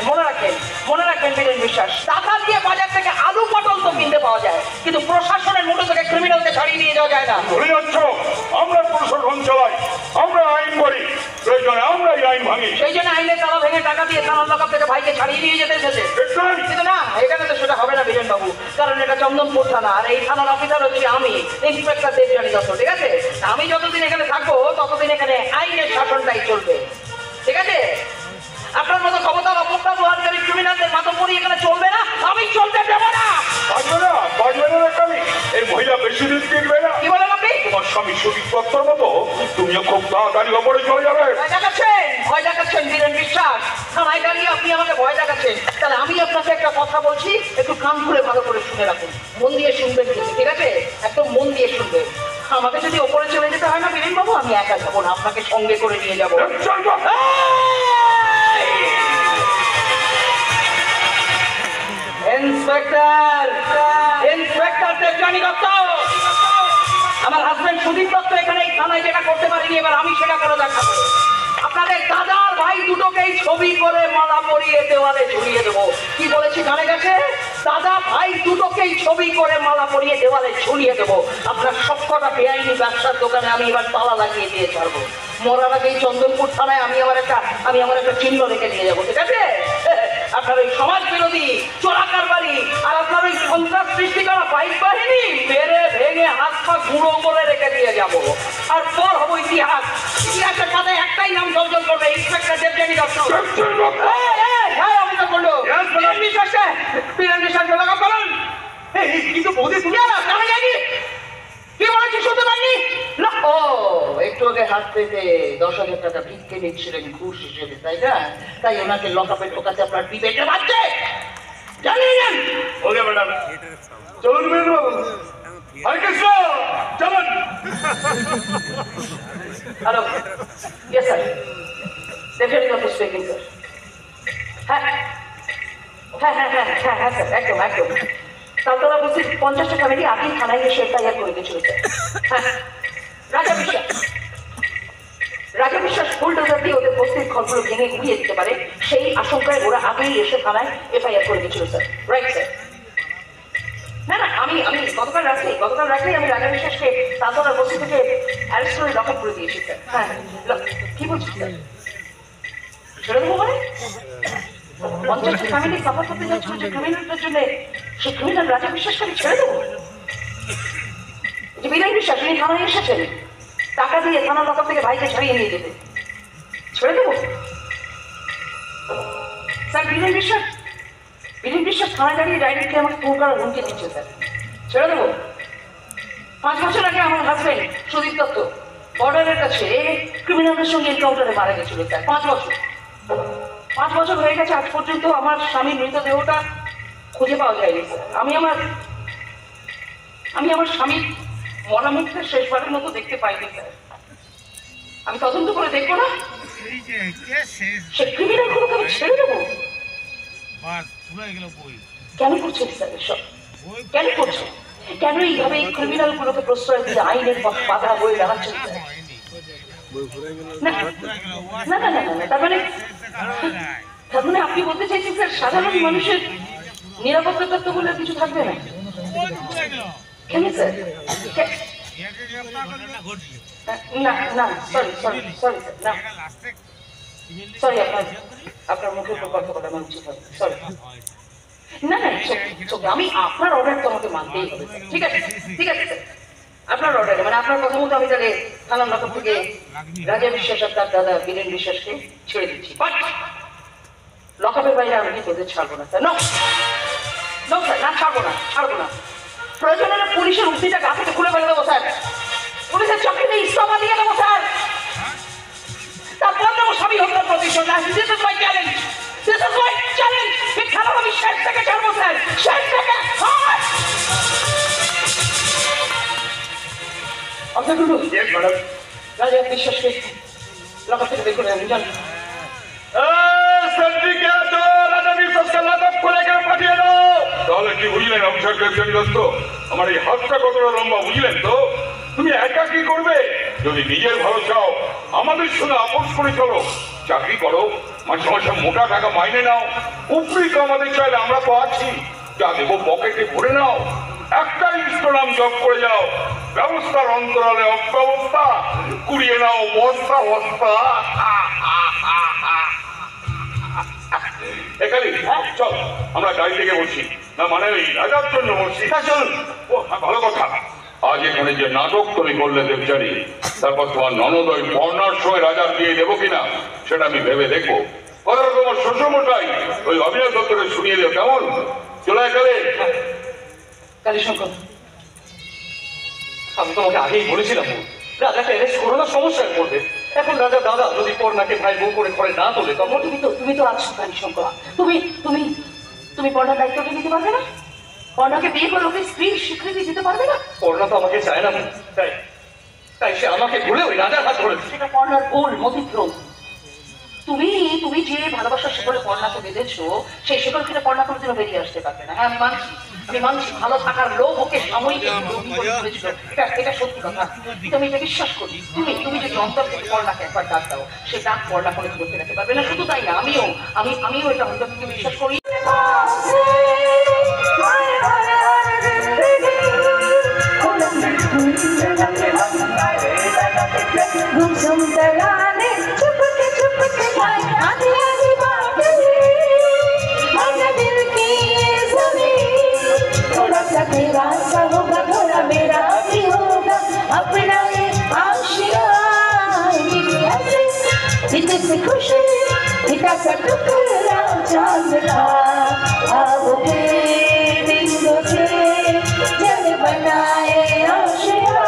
মনে রাখবেন বীরেন বিশ্বাস, টাকা দিয়ে বাজার থেকে আলু পটল তো কিনতে পাওয়া যায়, কিন্তু প্রশাসনের মুঠো থেকে ক্রিমিনালকে ছাড়িয়ে নিয়ে যাওয়া যায় না। ধরে যাচ্ছ আমরা প্রশাসন চালাই, আমরা আইন করি, প্রয়োজনে আমরা এই আইন ভাঙি। সেই জন্য আইনের তালা ভেঙে টাকা দিয়ে থানার লকআপ থেকে ভাইকে ছাড়িয়ে নিয়ে যেতে এসেছে। কিন্তু না, এখানে তো সেটা হবে না বীরেন বাবু, কারণ এটা চন্দনপুর থানা, আর এই থানার অফিসার হচ্ছে আমি, ইন্সপেক্টর দেবযানী দত্ত। ঠিক আছে, আমি যতদিন এখানে থাকবো ততদিন এখানে আইনের শাসনটাই চলবে। ঠিক আছে, আপনার মতো ক্ষমতার অপপ্রয়োগ ব্যবহারকারী ক্রিমিনালদের মাতব্বরি এখানে চলবে না, আমি চলতে দেবো না। বাজবে না কালি, এই মহিলা বেশি দিন টিকবে না। কি বলেন আপনি? তোমার স্বামী সুদীপ দত্তর মতো তুমিও খুব তাড়াতাড়ি ওপরে চলে যাবে। ভয় দেখাচ্ছেন বীরেন বিশ্বাস, থানায় দাঁড়িয়ে আপনি আমাকে ভয় দেখাচ্ছেন। তাহলে আমি আপনাকে একটা কথা বলছি, একটু কান খুলে ভালো করে শুনে রাখুন, মন দিয়ে শুনবেন কিন্তু, ঠিক আছে? একদম মন দিয়ে শুনবেন। আমাকে যদি ওপরে চলে যেতে হয় না বীরেন বাবু, আমি একা যাবো না, আপনাকে সঙ্গে করে নিয়ে যাবো। ইন্সপেক্টর দেবযানী দত্ত, আমার হাজবেন্ড সুদীপ দত্ত এখানে এই থানায় যেটা করতে পারিনি, এবার আমি সেটা করে দেখাবো। আপনাদের দাদার ভাই দুটোকেই ছবি করে মালা পরিয়ে দেওয়ালে ঝুলিয়ে দেবো। কি বলেছি কানে গেছে? দাদা ভাই দুটোকেই ছবি করে মালা পরিয়ে দেওয়ালে ঝুলিয়ে দেবো। আপনার সবকটা বেআইনি ব্যবসার দোকানে আমি এবার তালা লাগিয়ে দিয়ে ছাড়বো। মরার আগে এই চন্দনপুর থানায় আমি আমার একটা চিহ্ন রেখে দিয়ে যাবো। ঠিক আছে, আপনার ওই সমাজ বিরোধী চোরাকার বাড়ি আর আপনার ওই সন্ত্রাস সৃষ্টি করা বাইক বাহিনী মেরে ভেঙে হাত পা গুঁড়ো করে রেখে দিয়ে যাবো। আর পর হবো ইতিহাসের পাতায় একটাই নাম জলজল করবে, ইন্সপেক্টর দেবযানী দত্ত। কিন্তু বৌদি তুমি জানা যায়নি, কি বলেছি শুনতে পারিনি? ও একটু আগে হাত পেতে 10,000 টাকা ভিক্ষে নিচ্ছিলেন ঘুষ হিসেবে, তাই না? তাই ওনাকে লকআপে ঢোকাতে আপনার বিবেকে বাজছে, জানেন? ওকে ম্যাডাম, চলুন বীরেন বাবু, হরে কৃষ্ণ, চলুন। Hello, yes sir, Debjani Dutta speaking sir. হ্যাঁ স্যার, একদম তালতলা বস্তির 50টা ফ্যামিলি আপনি থানায় এসে এফআইআর করে গেছিল স্যার। হ্যাঁ, রাজা বিশ্বাস বুলডোজার দিয়ে ওদের বস্তির ঘরগুলো ভেঙে ঘুরিয়ে দিতে পারে, সেই আশঙ্কায় ওরা আগেই এসে থানায় এফআইআর করে গেছিল স্যার। Right sir. না আমি গতকাল রাত্রেই আমি রাজা বিশ্বাসকে তালতলার বস্তি থেকে অ্যারেস্ট করে লকআপ করে দিয়েছি স্যার। হ্যাঁ, কি বলছি স্যার? ছেড়ে দেবো মানে? 50টা ফ্যামিলি সাপোর্ট করতে যাচ্ছিল যে ক্রিমিনালদের জন্য, সেই ক্রিমিনাল রাজা বিশ্বাসকে আমি ছেড়ে দেবো? যে বীরেন বিশ্বাস উনি থানায় এসেছেন টাকা দিয়ে থানার লকআপ থেকে ভাইকে ছাড়িয়ে নিয়ে যেতে, ছেড়ে দেবো স্যার? বীরেন বিশ্বাস থানায় দাঁড়িয়ে ডাইরেক্টলি আমাকে ফোন করার হুমকি দিচ্ছে স্যার, ছেড়ে দেবো? 5 বছর আগে আমার হাজবেন্ড সুদীপ দত্ত বর্ডারের কাছে ক্রিমিনালদের সঙ্গে এনকাউন্টারে মারা গেছিল স্যার। 5 বছর হয়ে গেছে, আজ পর্যন্ত আমার স্বামীর মৃতদেহটা খুঁজে পাওয়া যায়নি স্যার। আমি আমার স্বামীর মরা মুখটা শেষবারের মতো দেখতে পাইনি স্যার। আমি তদন্ত করে দেখবো না, সে ক্রিমিনালগুলোকে আমি ছেড়ে দেবো? কেন করছেন স্যার এসব? কেন করছেন? কেন এইভাবে এই ক্রিমিনালগুলোকে প্রশ্রয় দিয়ে আইনের বাধা হয়ে দাঁড়াচ্ছেন স্যার? না, তার মানে আপনি বলতে চাইছেন স্যার সাধারণ মানুষের নিরাপত্তা তত্ত্ব বলে কিছু থাকবে না? কেন স্যার? না সরি স্যার, সরি আপনার মুখের উপর কথা বলা আমার উচিত হবে, সরি। না আমি আপনার অর্ডার তো আমাকে মানতেই হবে। ঠিক আছে স্যার, আপনার অর্ডারে মানে আপনার কথা মতো আমি তাহলে থানার লকআপ থেকে রাজা বিশ্বাস আর তার দাদা বীরেন বিশ্বাসকে ছেড়ে দিচ্ছি। বাট লকআপের বাইরে আমি তোদের ছাড়বো না স্যার। নো স্যার, না ছাড়বো না। প্রয়োজন হলে পুলিশের উক্তিটা গা থেকে খুলে ফেলে দেবো স্যার, পুলিশের চাকরিতে ইস্তফা দিয়ে দেবো স্যার, তারপর দেবো স্বামী হত্যার প্রতিশোধ। দিস ইজ মাই চ্যালেঞ্জ, এই খেলা আমি শেষ থেকে ছাড়বো স্যার, শেষ থেকে। রাজা বিশ্বাসকে লকআপ থেকে বের করে আমি জানি। তাহলে কি বুঝলেন অফিসার দেবযানী দত্ত? আমার এই হাতটা কতটা লম্বা বুঝলেন তো? তুমি একা কি করবে? যদি নিজের ভালো চাও আমাদের সঙ্গে আপোষ করে চলো, চাকরি করো, মাসে মাসে মোটা টাকা মাইনে নাও, উপরি কামাতে চাইলে আমরা তো আছি, যা দেবো পকেটে ভরে নাও, একটা ইনস্টাগ্রাম জব করে যাও, ব্যবস্থার অন্তরালে অব্যবস্থা কুড়িয়ে নাও বস্তা বস্তা। এখানে চল আমরা গাড়ি থেকে বসি, না মানে ওই রাজার জন্য বসি। চল। ও ভালো কথা, আজ এখানে যে নাটক তুমি করলে দেবচারী, তারপর তোমার ননদয় বর্ণার সময় রাজার দিয়ে দেবো কিনা সেটা আমি ভেবে দেখবো। কথা তোমার শ্বশুরমশাই ওই অভিনয় দপ্তরে শুনিয়ে দেবো, কেমন? চলে গেলে কালীশঙ্কর, আমি তোমাকে আগেই বলেছিলাম রাজাকে অ্যারেস্ট করো না, সমস্যায় পড়বে। এখন রাজা দাদা যদি পর্ণাকে ভাই বউ করে ঘরে না তোলে তখন তুমি তো আছো কালীশঙ্কর, তুমি তুমি তুমি পর্ণার দায়িত্বটা নিতে পারবে না? পর্ণাকে বিয়ে করে ওকে স্ত্রীর স্বীকৃতি দিতে পারবে না? পর্ণা তো আমাকে চায় না, তাই তাই সে আমাকে ভুলে ওই রাজার হাত ধরেছে। সেটা পর্ণার ভুল, মতিক্রম। তুমি তুমি যে ভালোবাসার শিকড়ে পর্ণাকে বেঁধেছো, সেই শিকড় থেকে পর্ণা কোনোদিনও বেরিয়ে আসতে পারবে না। হ্যাঁ, আমি মানছি ভালো থাকার লোভ ওকে সাময়িক করেছিল, এটা সত্যি কথা, কিন্তু আমি এটা বিশ্বাস করি। তুমি যদি অন্তর থেকে পর্ণাকে একবার ডাক দাও, সে ডাক পর্ণা করে ধরতে রাখতে পারবে না। শুধু তাই না, আমিও এটা অন্তর থেকে বিশ্বাস করি। गुमसुम तराने चुपके चुपके गाए आधी आधी बातें आजा दिल की ये ज़मीन थोड़ा सा तेरा सा होगा थोड़ा मेरा भी होगा अपना ये आशिया ऐसे इतने से खुशी इतना सा टुकड़ा चांद का आओगे बिंदु से जल बनाए आशिया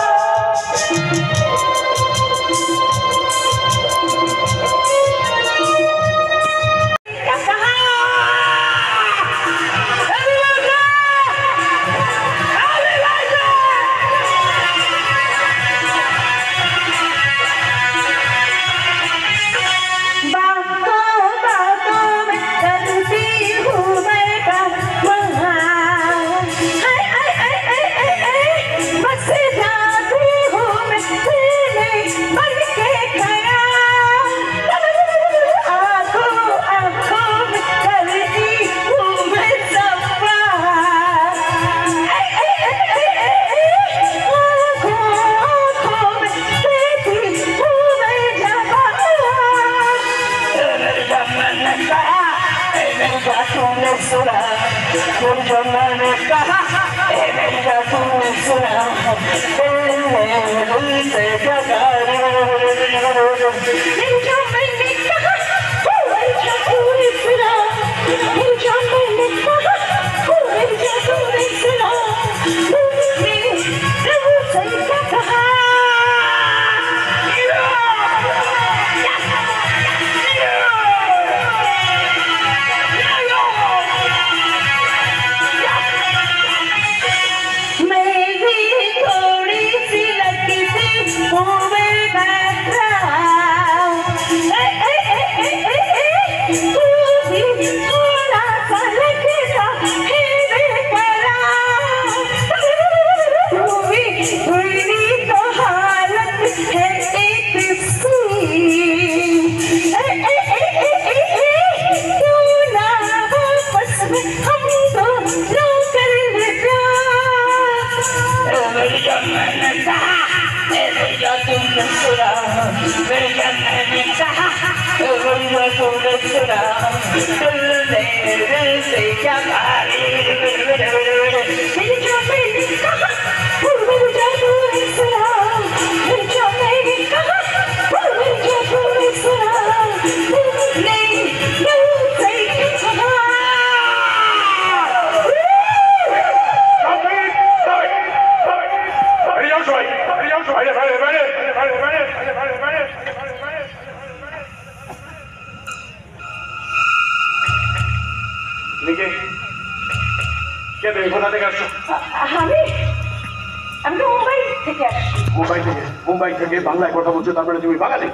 মুম্বাই থেকে বাংলায় কথা বলছো, তারপরে তুমি বাঙালি?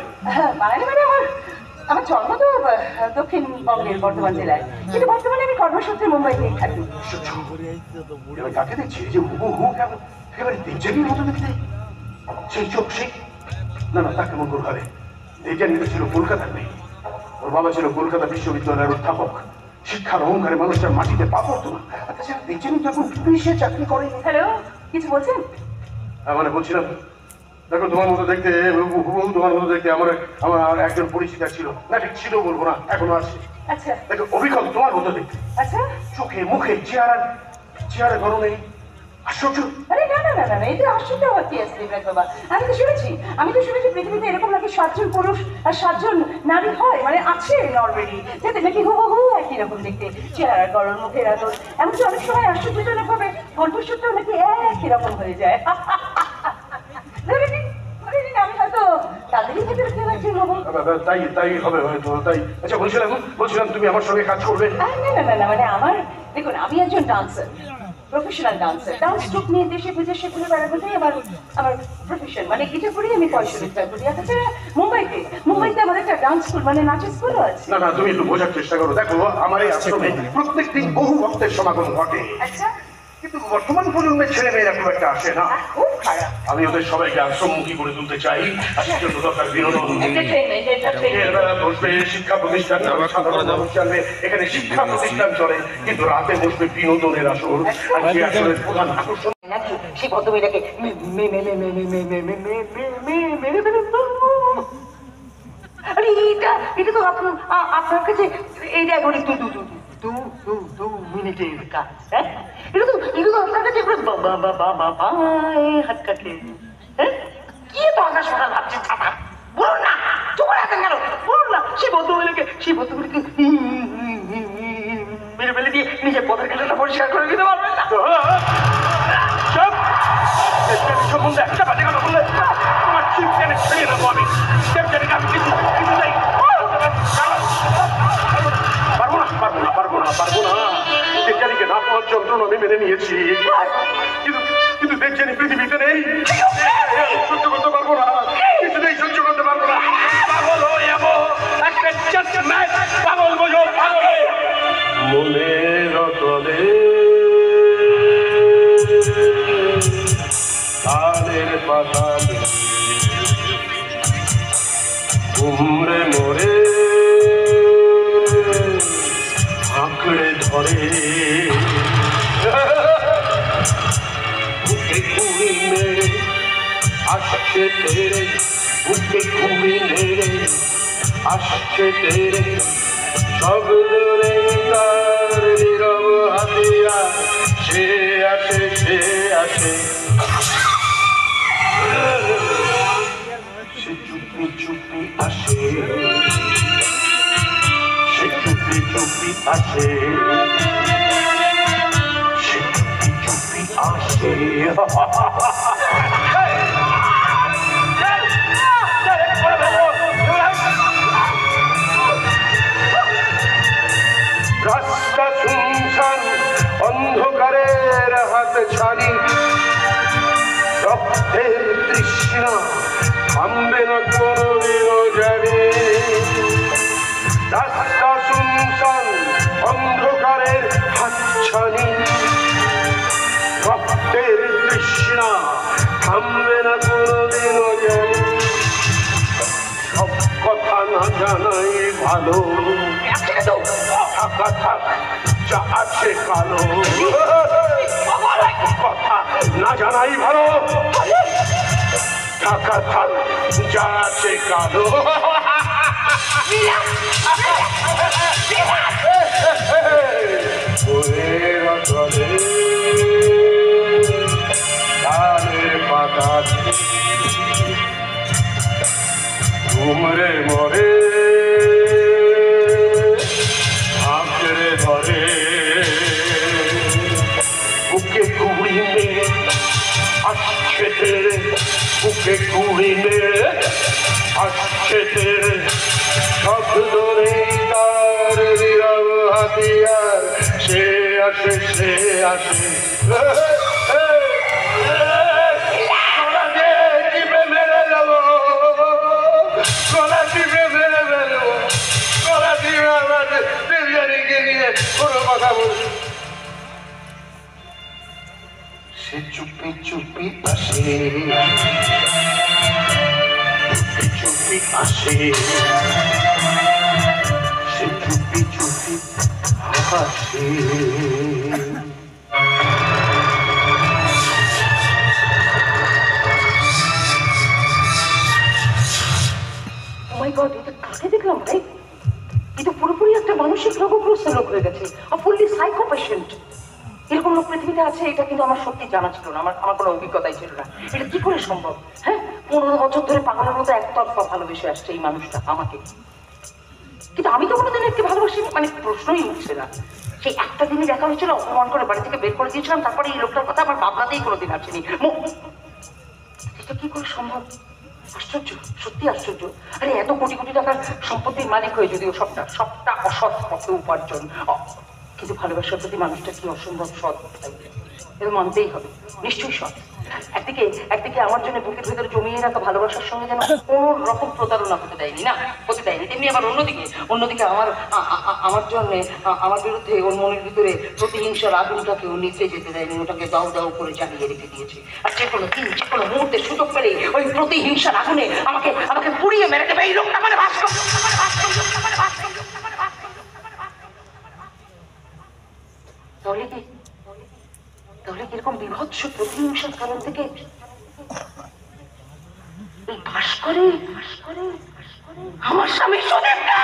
বাঙালি মানে আমার জন্ম তো দক্ষিণবঙ্গের বর্ধমান জেলায়, কিন্তু বর্তমানে আমি কর্মসূত্রে মুম্বাইতেই থাকি। কাকে দেখছি যে হুবহু কেমন একেবারে দেবযানীর মতো দেখতে, সেই চোখ সেই না না, তা কেমন করে হবে? দেবযানী তো ছিল কলকাতার মেয়ে, ওর বাবা ছিল কলকাতা বিশ্ববিদ্যালয়ের অধ্যাপক, শিক্ষার অহংকারে মানুষের মাটিতে পা পড়তো না। আচ্ছা দেখছেন তো এখন পুলিশে চাকরি করে। হ্যালো, কিছু বলছেন? মানে বলছিলাম, দেখো তোমার মতো দেখতে, হুবহু তোমার মতো দেখতে আমার আমার একজন পরিচিতা ছিল, না ঠিক ছিল বলবো না, এখনো আছে। আচ্ছা দেখো অবিকল তোমার মতো দেখতে, আচ্ছা। চোখে মুখে চেহারা ধরনে আশ্চর্য। আরে না না না না, এটা আশ্চর্য হওয়ার কি আছে দেবরাজ বাবা? আমি তো শুনেছি পৃথিবীতে এরকম নাকি 7 জন পুরুষ আর 7 জন নারী হয়, মানে আছে অলরেডি, যাতে নাকি হুবহু একই রকম দেখতে, চেহারা গড়ন, মুখের আদর, এমনকি অনেক সময় আশ্চর্যজনক ভাবে কণ্ঠস্বরটাও নাকি একই রকম হয়ে যায়। আমি হয়তো তাদেরই ভেতরে কেউ একজন হবো। তাই হবে হয়তো, তাই। আচ্ছা বলছিলাম তুমি আমার সঙ্গে কাজ করবে? না না না না, মানে আমার, দেখুন আমি একজন ডান্সার, প্রফেশনাল ডান্সার, ডান্স টুক নিয়ে দেশে বিদেশে ঘুরে বেড়ানোটাই আমার প্রফেশন, মানে এটা করেই আমি পয়সা রোজগার করি। তাছাড়া মুম্বাইতে আমার একটা ডান্স স্কুল, মানে নাচের স্কুলও আছে। না তুমি একটু বোঝার চেষ্টা করো। দেখো আমার এই আশ্রমে প্রত্যেকদিন বহু ভক্তের সমাগম ঘটে, আচ্ছা, কিন্তু বর্তমান প্রজন্মের ছেলে মেয়েরা খুব একটা আসে না। খুব খারাপ। আমি ওদের সবাইকে আশ্রমমুখী করে তুলতে চাই। আজকের জন্য দরকার বিনোদন। বেলা বসবে শিক্ষা প্রতিষ্ঠান, সাধারণ মানুষ জানবে এখানে শিক্ষা প্রতিষ্ঠান চলে, কিন্তু রাতে বসবে বিনোদনের আসর। আর সেই আসরের প্রধান আকর্ষণ নাকি সেই ভদ্রমহিলাকে আরে এটা তো আপনার কাছে এইটা এখন দু মিনিটের কাজ। হ্যাঁ, এটা তো আপনার কাছে হাত কাটলে। হ্যাঁ, কি এত আকাশ ফাটা ভাবছেন? বলুন না, চুপ রাখেন কেন? বলুন না, সেই ভদ্রমহিলাকে মেরে ফেলে দিয়ে নিজের পথের কাজটা পরিষ্কার করে দিতে পারবেন না? সম্বন্ধে একটা বাজে কথা বললে তোমার চিপ টেনে ছেড়ে দেবো আমি। দেবযানীকে আমি কিছু চাই। পারবো না। দেবযানীকে না পাওয়ার যন্ত্রণা আমি মেনে নিয়েছি, কিন্তু দেবযানী পৃথিবীতে নেই। সহ্য করতে পারবো না, কিছুতেই সহ্য করতে পারবো না। পাগল হয়ে যাবো, একটা জাস্ট ম্যাচ। পাগল বোঝো, পাগল মনের তলে তাদের পাতা উমরে মরে আঁকড়ে ধরে বুকে কুড়ি মেরে আসছে তেরে, বুকে কুড়ি মেরে আসছে তেরে, সব দূরে তার নীরব হাতিয়া, সে আসে সে চুপি চুপি আসে, সে চুপি চুপি আসে, সে চুপি চুপি আসে। রাস্তা শুনশান, অন্ধকারের হাত ছাড়ি, রক্তের তৃষ্ণা থামবে না কোনদিনও জানি। রাস্তা শুনশান, অন্ধকারের হাত ছাড়ি, রক্তের তৃষ্ণা থামবে না কোনদিনও জানি। সব কথা না জানাই ভালো, থাকা থাক যা আছে কালো। কথা না জানাই ভালো, থাকা থাক যা আছে কালো। কানের পাতা ঘুমরে মরে আঁকড়ে ধরে, বুকে কুড়ি মেরে আসছে তেরে, বুকে কুড়ি মেরে আসছে তেরে, সব ধরে তার নীরব হাতিয়ার, সে আসে সে আসে। গলা টিপে মেরে দেবো, গলা টিপে মেরে দেবো, গলা টিপে আমাদের দেবযানীকে নিয়ে কোনো কথা বলছি। সে চুপি চুপি আসে, চুপি আসে, চুপি চুপি হাসে। মাই গড, এটা কাকে দেখলাম ভাই? এটা পুরোপুরি একটা মানসিক রোগগ্রস্ত লোক হয়ে গেছে, ফুললি সাইকো পেশেন্ট। এরকম লোক পৃথিবীতে আছে এটা কিন্তু আমার সত্যি জানা ছিল না, আমার কোনো অভিজ্ঞতাই ছিল না। এটা কি করে সম্ভব? হ্যাঁ, 15 বছর ধরে পাগলের মতো একতরফা ভালোবেসে আসছে এই মানুষটা আমাকে, কিন্তু আমি তো কোনোদিন একটু ভালোবাসি, মানে প্রশ্নই উঠছে না। সেই একটা দিনই দেখা হয়েছিল, অপমান করে বাড়ি থেকে বের করে দিয়েছিলাম, তারপরে এই লোকটার কথা আমার ভাবনাতেই কোনোদিন আসেনি। এটা কি করে সম্ভব? আশ্চর্য, সত্যি আশ্চর্য। আরে এত কোটি কোটি টাকার সম্পত্তির মালিক হয়ে যদিও সবটা অসৎ পথে উপার্জন, কিন্তু ভালোবাসার প্রতি মানুষটা কি অসম্ভব সৎ, এটা মানতেই হবে, নিশ্চয়ই সৎ। একদিকে আমার জন্য বুকের ভেতরে জমিয়ে রাখা ভালোবাসার সঙ্গে যেন কোন রকম প্রতারণা হতে দেয়নি, না হতে দেয়নি। তেমনি আবার অন্যদিকে আমার জন্য আমার বিরুদ্ধে ওর মনের ভিতরে প্রতিহিংসার আগুনটাকে ও নিচে যেতে দেয়নি, ওটাকে দাউ দাউ করে জ্বালিয়ে রেখে দিয়েছে। আর যে কোনো মুহূর্তে সুযোগ পেলেই ওই প্রতিহিংসার আগুনে আমাকে পুড়িয়ে মেরে দেবে এই লোকটা, মানে তাহলে কি এরকম বিভৎস প্রতিহিংসার কারণ থেকে এই ভাস্করে আমার স্বামী সুদীপটা